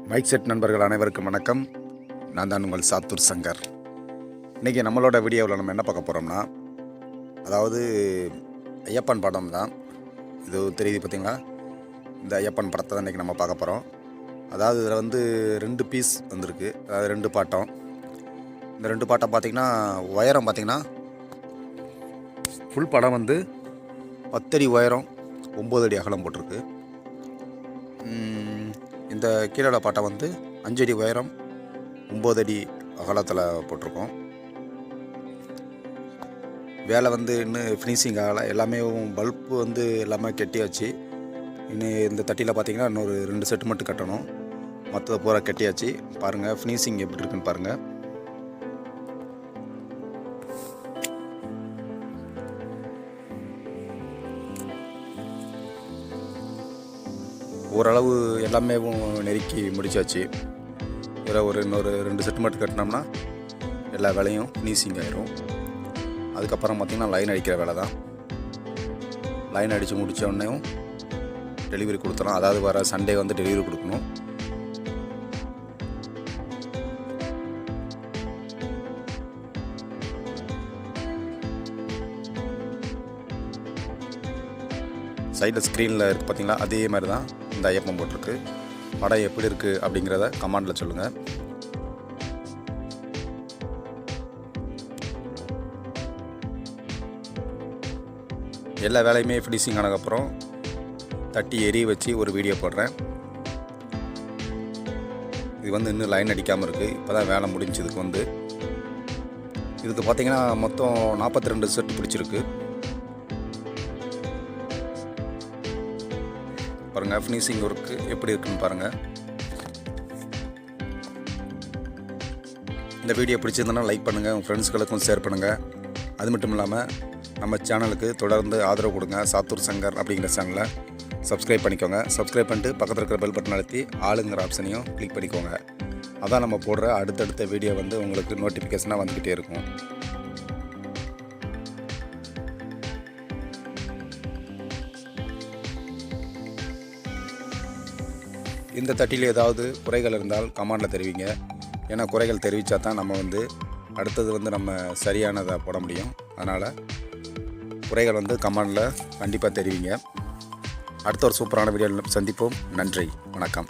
Mic set நண்பர்கள் அனைவருக்கும் வணக்கம். நான் தான் உங்கள் சாத்தூர் சங்கர். இன்றைக்கி நம்மளோட வீடியோவில் நம்ம என்ன பார்க்க போகிறோம்னா, அதாவது ஐயப்பன் படம் தான் இது தெரியுது பார்த்தீங்களா. இந்த ஐயப்பன் படத்தை தான் இன்றைக்கி நம்ம பார்க்க போகிறோம். அதாவது இதில் வந்து 2 பீஸ் வந்திருக்கு, அதாவது 2 பாட்டம். இந்த 2 பாட்டம் பார்த்திங்கன்னா உயரம் பார்த்திங்கன்னா ஃபுல் படம் வந்து 10 அடி உயரம் 9 அடி அகலம் போட்டிருக்கு. இந்த கீழோட பாட்டை வந்து 5 அடி உயரம் 9 அடி அகலத்தில் போட்டிருக்கோம். வேலை வந்து இன்னும் ஃபினிஷிங் ஆகலை. எல்லாமே பல்ப்பு வந்து எல்லாமே கட்டியாச்சு. இன்னும் இந்த தட்டியில் பார்த்திங்கன்னா இன்னொரு 2 செட்டு மட்டும் கட்டணும். மற்றதை பூரா கட்டியாச்சு. பாருங்கள் ஃபினிஷிங் எப்படி இருக்குன்னு பாருங்கள். ஓரளவு எல்லாமே நெருக்கி முடிச்சாச்சு. இதில் இன்னொரு 2 செட்டு மட்டும் கட்டினோம்னா எல்லா வேலையும் ஃபினிஷிங் ஆகிரும். அதுக்கப்புறம் பார்த்திங்கன்னா லைன் அடிக்கிற வேலை தான். லைன் அடித்து முடித்த உடனேயும் டெலிவரி கொடுத்துறோம். அதாவது வர சண்டே வந்து டெலிவரி கொடுக்கணும். சைடில் ஸ்க்ரீனில் இருக்குது பார்த்திங்களா, அதே மாதிரி தான் இந்த ஐயப்பன் போட்டிருக்கு. படம் எப்படி இருக்குது அப்படிங்கிறத கமெண்டில் சொல்லுங்கள். எல்லா வேலையுமே ஃபினிஷிங் ஆனதுக்கப்புறம் தட்டி எரிய வச்சு ஒரு வீடியோ போடுறேன். இது வந்து இன்னும் லைன் அடிக்காமல் இருக்குது. இப்போ தான் வேலை முடிஞ்சு. இதுக்கு பார்த்திங்கன்னா மொத்தம் 42 செட் பிடிச்சிருக்கு. பாருங்கள் ஃபினிஷிங் ஒர்க்கு எப்படி இருக்குன்னு பாருங்கள். இந்த வீடியோ பிடிச்சிருந்தனா லைக் பண்ணுங்கள், உங்கள் ஃப்ரெண்ட்ஸ்களுக்கும் ஷேர் பண்ணுங்கள். அது மட்டும் இல்லாமல் நம்ம சேனலுக்கு தொடர்ந்து ஆதரவு கொடுங்க. சாத்தூர் சங்கர் அப்படிங்கிற சேனலை சப்ஸ்கிரைப் பண்ணிக்கோங்க. சப்ஸ்கிரைப் பண்ணிட்டு பக்கத்தில் இருக்கிற பெல் பட்டன் அழுத்தி ஆளுங்கிற ஆப்ஷனையும் கிளிக் பண்ணிக்கோங்க. அதான் நம்ம போடுற அடுத்தடுத்த வீடியோ வந்து உங்களுக்கு நோட்டிஃபிகேஷனாக வந்துக்கிட்டே இருக்கும். இந்த தட்டியில் ஏதாவது குறைகள் இருந்தால் கமெண்டில் தெரிவிங்க. ஏன்னா குறைகள் தெரிவித்தா தான் நம்ம வந்து அடுத்தது வந்து நம்ம சரியானதை போட முடியும். அதனால் குறைகள் வந்து கமெண்டில் கண்டிப்பாக தெரிவிங்க. அடுத்த ஒரு சூப்பரான வீடியோவில் சந்திப்போம். நன்றி, வணக்கம்.